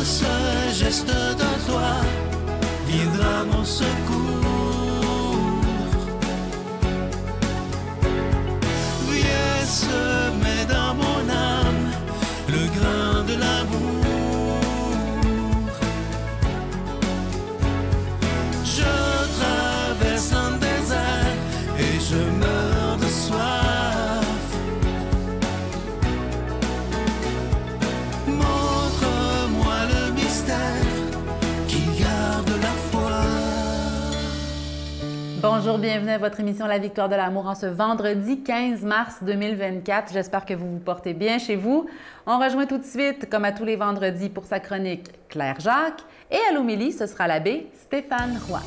ce geste de toi viendra mon secours. Viens semer dans mon âme le grain de l'amour. Je traverse un désert et je meurs de soif. Montre-moi le mystère qui garde la foi. Bonjour, bienvenue à votre émission La Victoire de l'amour en ce vendredi 15 mars 2024. J'espère que vous vous portez bien chez vous. On rejoint tout de suite, comme à tous les vendredis, pour sa chronique Claire Jacques. Et à l'homélie, ce sera l'abbé Stéphane Roy.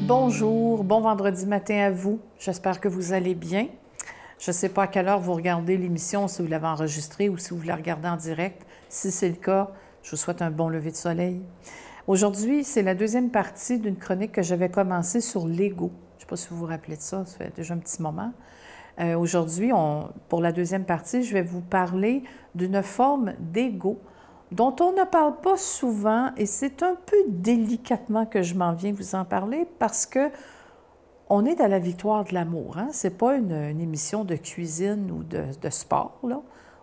Bonjour, bon vendredi matin à vous. J'espère que vous allez bien. Je ne sais pas à quelle heure vous regardez l'émission, si vous l'avez enregistrée ou si vous la regardez en direct. Si c'est le cas, je vous souhaite un bon lever de soleil. Aujourd'hui, c'est la deuxième partie d'une chronique que j'avais commencée sur l'ego. Je ne sais pas si vous vous rappelez de ça, ça fait déjà un petit moment. Aujourd'hui, pour la deuxième partie, je vais vous parler d'une forme d'ego dont on ne parle pas souvent, et c'est un peu délicatement que je m'en viens vous en parler parce que on est à la victoire de l'amour. Hein? Ce n'est pas une émission de cuisine ou de sport, là.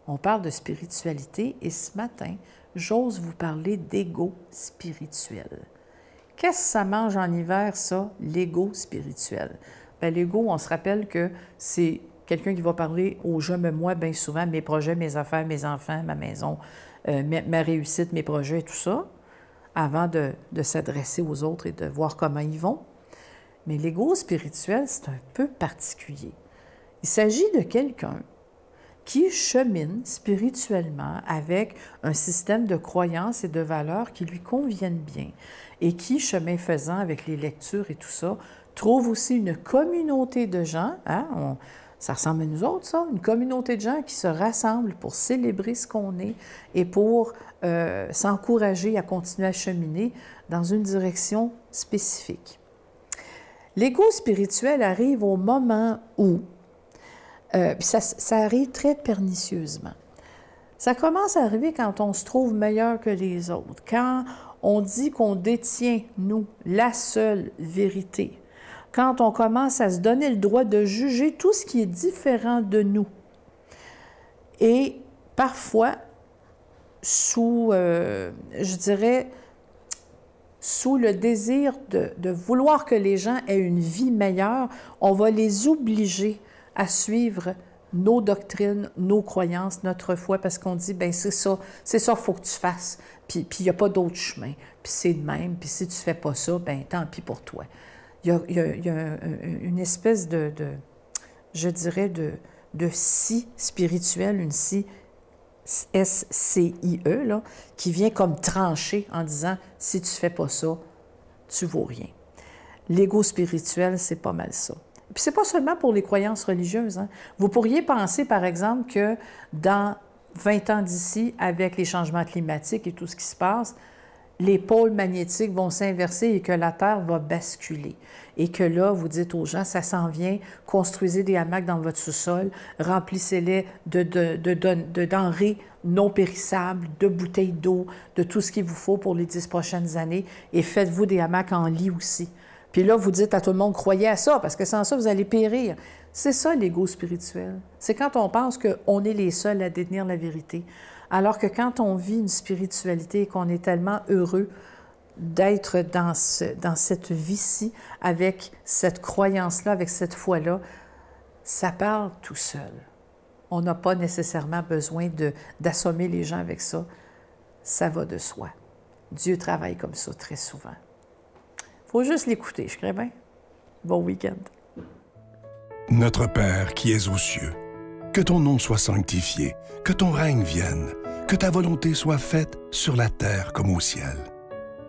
On parle de spiritualité et ce matin, j'ose vous parler d'ego spirituel. Qu'est-ce que ça mange en hiver, ça, l'ego spirituel? Bien, l'ego, on se rappelle que c'est quelqu'un qui va parler au je, me, moi, bien souvent, mes projets, mes affaires, mes enfants, ma maison, ma réussite, mes projets, tout ça, avant de s'adresser aux autres et de voir comment ils vont. Mais l'ego spirituel, c'est un peu particulier. Il s'agit de quelqu'un qui chemine spirituellement avec un système de croyances et de valeurs qui lui conviennent bien et qui, chemin faisant avec les lectures et tout ça, trouve aussi une communauté de gens, hein, ça ressemble à nous autres, ça, une communauté de gens qui se rassemblent pour célébrer ce qu'on est et pour s'encourager à continuer à cheminer dans une direction spécifique. L'ego spirituel arrive au moment où, ça arrive très pernicieusement. Ça commence à arriver quand on se trouve meilleur que les autres, quand on dit qu'on détient, nous, la seule vérité, quand on commence à se donner le droit de juger tout ce qui est différent de nous. Et parfois, sous, je dirais, sous le désir de vouloir que les gens aient une vie meilleure, on va les obliger à suivre nos doctrines, nos croyances, notre foi, parce qu'on dit, bien, c'est ça, il faut que tu fasses, puis il n'y a pas d'autre chemin, puis c'est de même, puis si tu ne fais pas ça, bien, tant pis pour toi. Il y a une espèce je dirais, de scie spirituelle, une scie S-C-I-E, là, qui vient comme trancher en disant « si tu ne fais pas ça, tu ne vaux rien ». L'ego spirituel, c'est pas mal ça. Puis c'est pas seulement pour les croyances religieuses. Hein. Vous pourriez penser, par exemple, que dans 20 ans d'ici, avec les changements climatiques et tout ce qui se passe, les pôles magnétiques vont s'inverser et que la Terre va basculer. Et que là, vous dites aux gens, ça s'en vient, construisez des hamacs dans votre sous-sol, remplissez-les de denrées non périssables, de bouteilles d'eau, de tout ce qu'il vous faut pour les 10 prochaines années, et faites-vous des hamacs en lit aussi. Puis là, vous dites à tout le monde, croyez à ça, parce que sans ça, vous allez périr. C'est ça, l'ego spirituel. C'est quand on pense qu'on est les seuls à détenir la vérité. Alors que quand on vit une spiritualité et qu'on est tellement heureux d'être dans cette vie-ci, avec cette croyance-là, avec cette foi-là, ça parle tout seul. On n'a pas nécessairement besoin d'assommer les gens avec ça. Ça va de soi. Dieu travaille comme ça très souvent. Il faut juste l'écouter, je crois bien. Bon week-end. Notre Père qui es aux cieux, que ton nom soit sanctifié, que ton règne vienne, que ta volonté soit faite sur la terre comme au ciel.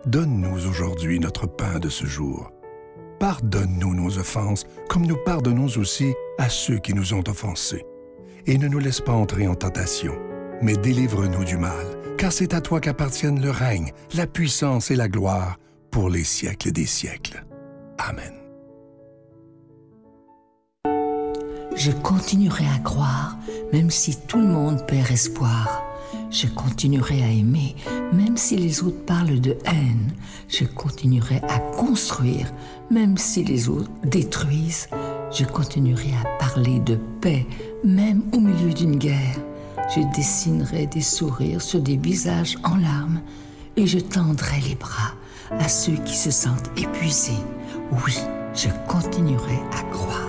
Donne-nous aujourd'hui notre pain de ce jour. Pardonne-nous nos offenses, comme nous pardonnons aussi à ceux qui nous ont offensés. Et ne nous laisse pas entrer en tentation, mais délivre-nous du mal, car c'est à toi qu'appartiennent le règne, la puissance et la gloire pour les siècles des siècles. Amen. Je continuerai à croire, même si tout le monde perd espoir. Je continuerai à aimer, même si les autres parlent de haine. Je continuerai à construire, même si les autres détruisent. Je continuerai à parler de paix, même au milieu d'une guerre. Je dessinerai des sourires sur des visages en larmes et je tendrai les bras à ceux qui se sentent épuisés. Oui, je continuerai à croire.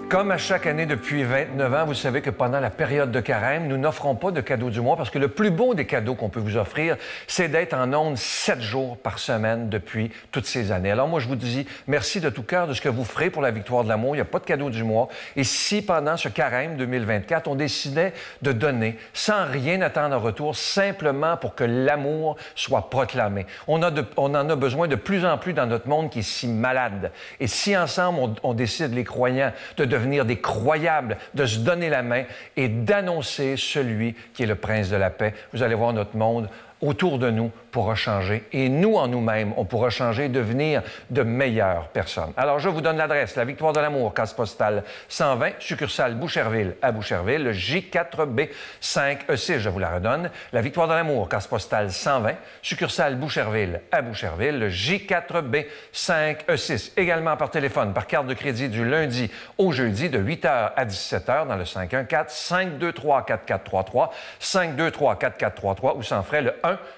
Comme à chaque année depuis 29 ans, vous savez que pendant la période de carême, nous n'offrons pas de cadeaux du mois parce que le plus beau des cadeaux qu'on peut vous offrir, c'est d'être en ondes 7 jours par semaine depuis toutes ces années. Alors moi, je vous dis merci de tout cœur de ce que vous ferez pour la victoire de l'amour. Il n'y a pas de cadeau du mois. Et si pendant ce carême 2024, on décidait de donner sans rien attendre en retour, simplement pour que l'amour soit proclamé. On en a besoin de plus en plus dans notre monde qui est si malade. Et si ensemble, on décide, les croyants, de devenir des croyables, de se donner la main et d'annoncer celui qui est le prince de la paix, vous allez voir notre monde autour de nous pourra changer. Et nous, en nous-mêmes, on pourra changer et devenir de meilleures personnes. Alors, je vous donne l'adresse. La Victoire de l'amour, case postale 120, succursale Boucherville à Boucherville, le J4B 5E6. Je vous la redonne. La Victoire de l'amour, case postale 120, succursale Boucherville à Boucherville, le J4B 5E6. Également par téléphone, par carte de crédit du lundi au jeudi de 8h à 17h dans le 514-523-4433, 523-4433 ou sans frais le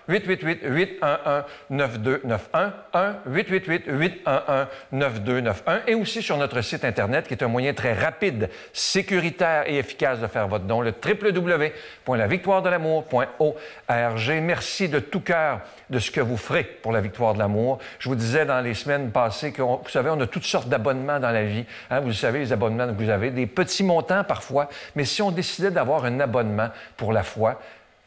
1-888-811-9291, 1-888-811-9291 et aussi sur notre site Internet qui est un moyen très rapide, sécuritaire et efficace de faire votre don, le www.lavictoiredelamour.org. Merci de tout cœur de ce que vous ferez pour la victoire de l'amour. Je vous disais dans les semaines passées que, vous savez, on a toutes sortes d'abonnements dans la vie. Hein? Vous savez, les abonnements que vous avez, des petits montants parfois, mais si on décidait d'avoir un abonnement pour la foi,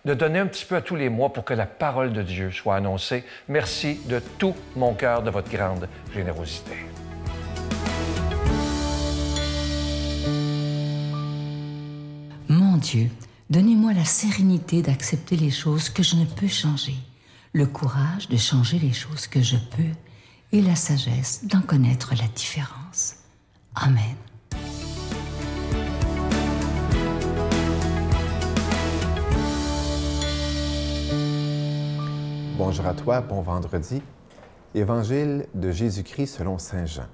de donner un petit peu à tous les mois pour que la parole de Dieu soit annoncée. Merci de tout mon cœur de votre grande générosité. Mon Dieu, donnez-moi la sérénité d'accepter les choses que je ne peux changer, le courage de changer les choses que je peux et la sagesse d'en connaître la différence. Amen. Bonjour à toi, bon vendredi. Évangile de Jésus-Christ selon saint Jean.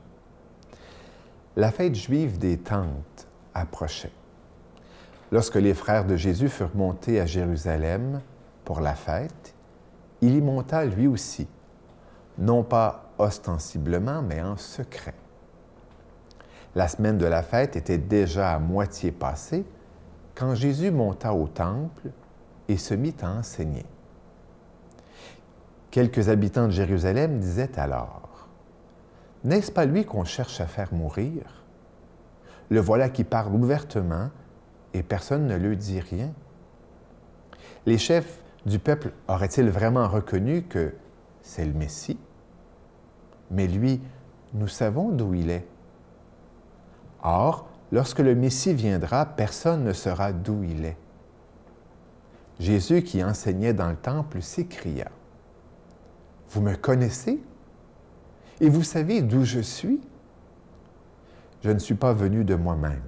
La fête juive des Tentes approchait. Lorsque les frères de Jésus furent montés à Jérusalem pour la fête, il y monta lui aussi, non pas ostensiblement, mais en secret. La semaine de la fête était déjà à moitié passée quand Jésus monta au temple et se mit à enseigner. Quelques habitants de Jérusalem disaient alors, « N'est-ce pas lui qu'on cherche à faire mourir? Le voilà qui parle ouvertement et personne ne lui dit rien. » Les chefs du peuple auraient-ils vraiment reconnu que c'est le Messie? Mais lui, nous savons d'où il est. Or, lorsque le Messie viendra, personne ne saura d'où il est. Jésus, qui enseignait dans le temple, s'écria, « Vous me connaissez? Et vous savez d'où je suis? Je ne suis pas venu de moi-même,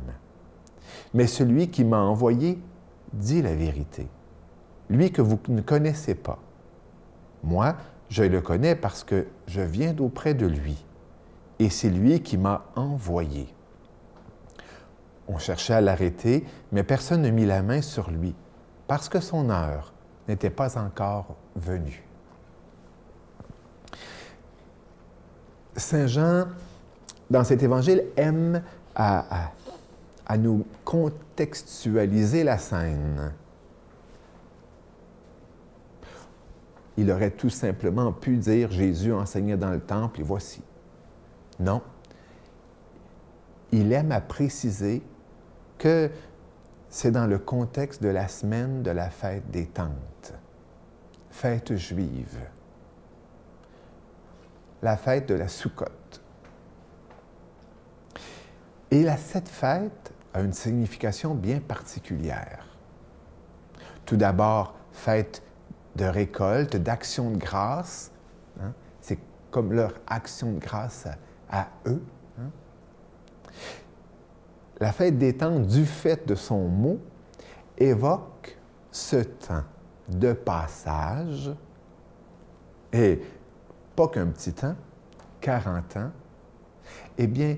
mais celui qui m'a envoyé dit la vérité, lui que vous ne connaissez pas. Moi, je le connais parce que je viens d'auprès de lui, et c'est lui qui m'a envoyé. » On cherchait à l'arrêter, mais personne ne mit la main sur lui, parce que son heure n'était pas encore venue. Saint Jean, dans cet évangile, aime à nous contextualiser la scène. Il aurait tout simplement pu dire « Jésus enseignait dans le temple et voici ». Non. Il aime à préciser que c'est dans le contexte de la semaine de la fête des Tentes, fête juive. La fête de la Soukotte. Et cette fête a une signification bien particulière. Tout d'abord, fête de récolte, d'action de grâce. Hein? C'est comme leur action de grâce à eux. Hein? La fête des tentes, du fait de son mot, évoque ce temps de passage, et pas qu'un petit temps, 40 ans, eh bien,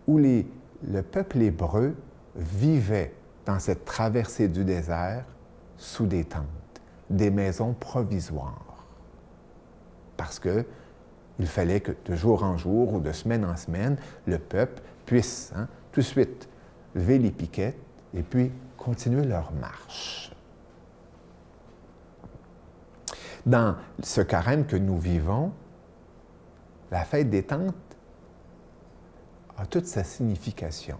où le peuple hébreu vivait dans cette traversée du désert sous des tentes, des maisons provisoires. Parce qu'il fallait que de jour en jour ou de semaine en semaine, le peuple puisse tout de suite lever les piquettes et puis continuer leur marche. Dans ce carême que nous vivons, la fête des tentes a toute sa signification.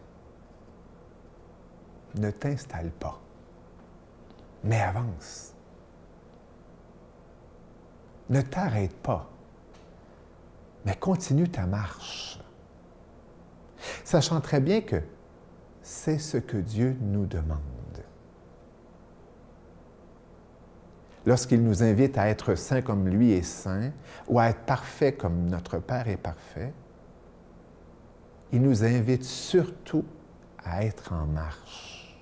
Ne t'installe pas, mais avance. Ne t'arrête pas, mais continue ta marche. Sachant très bien que c'est ce que Dieu nous demande. Lorsqu'il nous invite à être saints comme lui est saint, ou à être parfaits comme notre Père est parfait, il nous invite surtout à être en marche,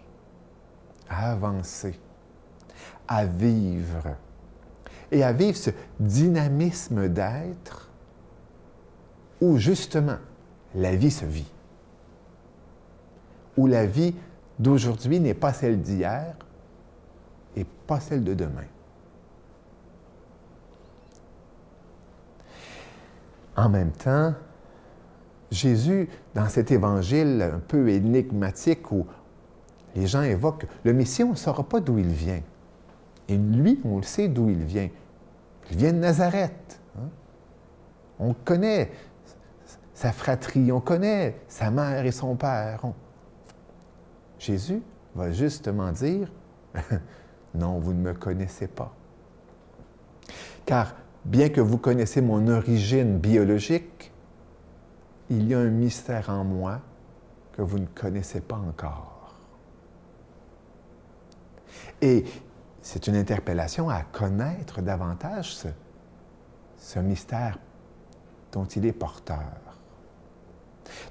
à avancer, à vivre, et à vivre ce dynamisme d'être où justement la vie se vit, où la vie d'aujourd'hui n'est pas celle d'hier et pas celle de demain. En même temps, Jésus, dans cet évangile un peu énigmatique où les gens évoquent le Messie, on ne saura pas d'où il vient. Et lui, on le sait d'où il vient. Il vient de Nazareth. Hein? On connaît sa fratrie, on connaît sa mère et son père. Jésus va justement dire, non, vous ne me connaissez pas. Car bien que vous connaissez mon origine biologique, il y a un mystère en moi que vous ne connaissez pas encore. Et c'est une interpellation à connaître davantage ce mystère dont il est porteur.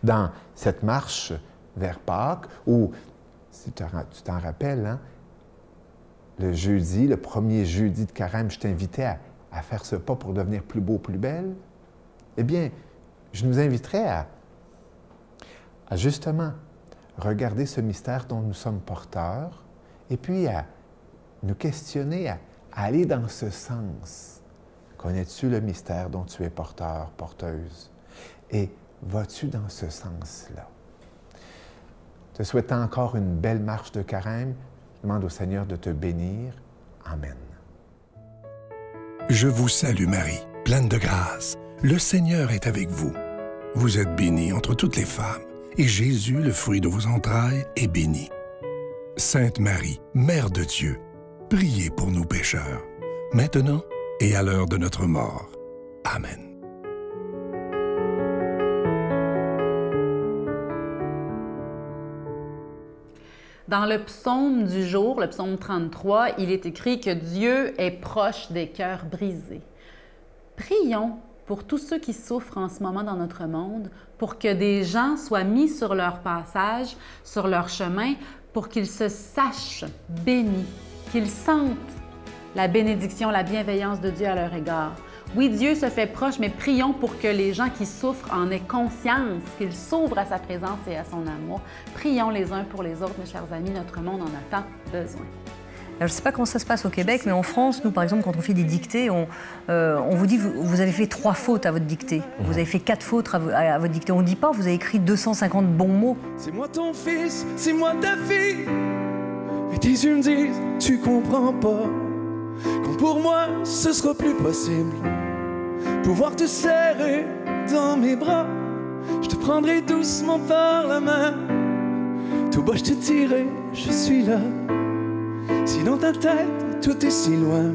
Dans cette marche vers Pâques, où, si tu t'en rappelles, hein, le jeudi, le premier jeudi de carême, je t'invitais à faire ce pas pour devenir plus beau, plus belle, eh bien, je nous inviterais à justement regarder ce mystère dont nous sommes porteurs et puis à nous questionner, à aller dans ce sens. Connais-tu le mystère dont tu es porteur, porteuse? Et vas-tu dans ce sens-là? Te souhaitant encore une belle marche de carême, je demande au Seigneur de te bénir. Amen. Je vous salue Marie, pleine de grâce. Le Seigneur est avec vous. Vous êtes bénie entre toutes les femmes, et Jésus, le fruit de vos entrailles, est béni. Sainte Marie, Mère de Dieu, priez pour nous pécheurs, maintenant et à l'heure de notre mort. Amen. Dans le psaume du jour, le psaume 33, il est écrit que Dieu est proche des cœurs brisés. Prions pour tous ceux qui souffrent en ce moment dans notre monde, pour que des gens soient mis sur leur passage, sur leur chemin, pour qu'ils se sachent bénis, qu'ils sentent la bénédiction, la bienveillance de Dieu à leur égard. Oui, Dieu se fait proche, mais prions pour que les gens qui souffrent en aient conscience, qu'ils s'ouvrent à sa présence et à son amour. Prions les uns pour les autres, mes chers amis, notre monde en a tant besoin. Alors, je ne sais pas comment ça se passe au Québec, mais en France, nous, par exemple, quand on fait des dictées, on vous dit vous avez fait 3 fautes à votre dictée. Vous avez fait 4 fautes à votre dictée. On ne dit pas vous avez écrit 250 bons mots. C'est moi ton fils, c'est moi ta fille. Mais tes yeux me disent, tu comprends pas. Quand pour moi, ce sera plus possible. Pouvoir te serrer dans mes bras. Je te prendrai doucement par la main. Tout bas, je te dirai, je suis là. Si dans ta tête, tout est si loin.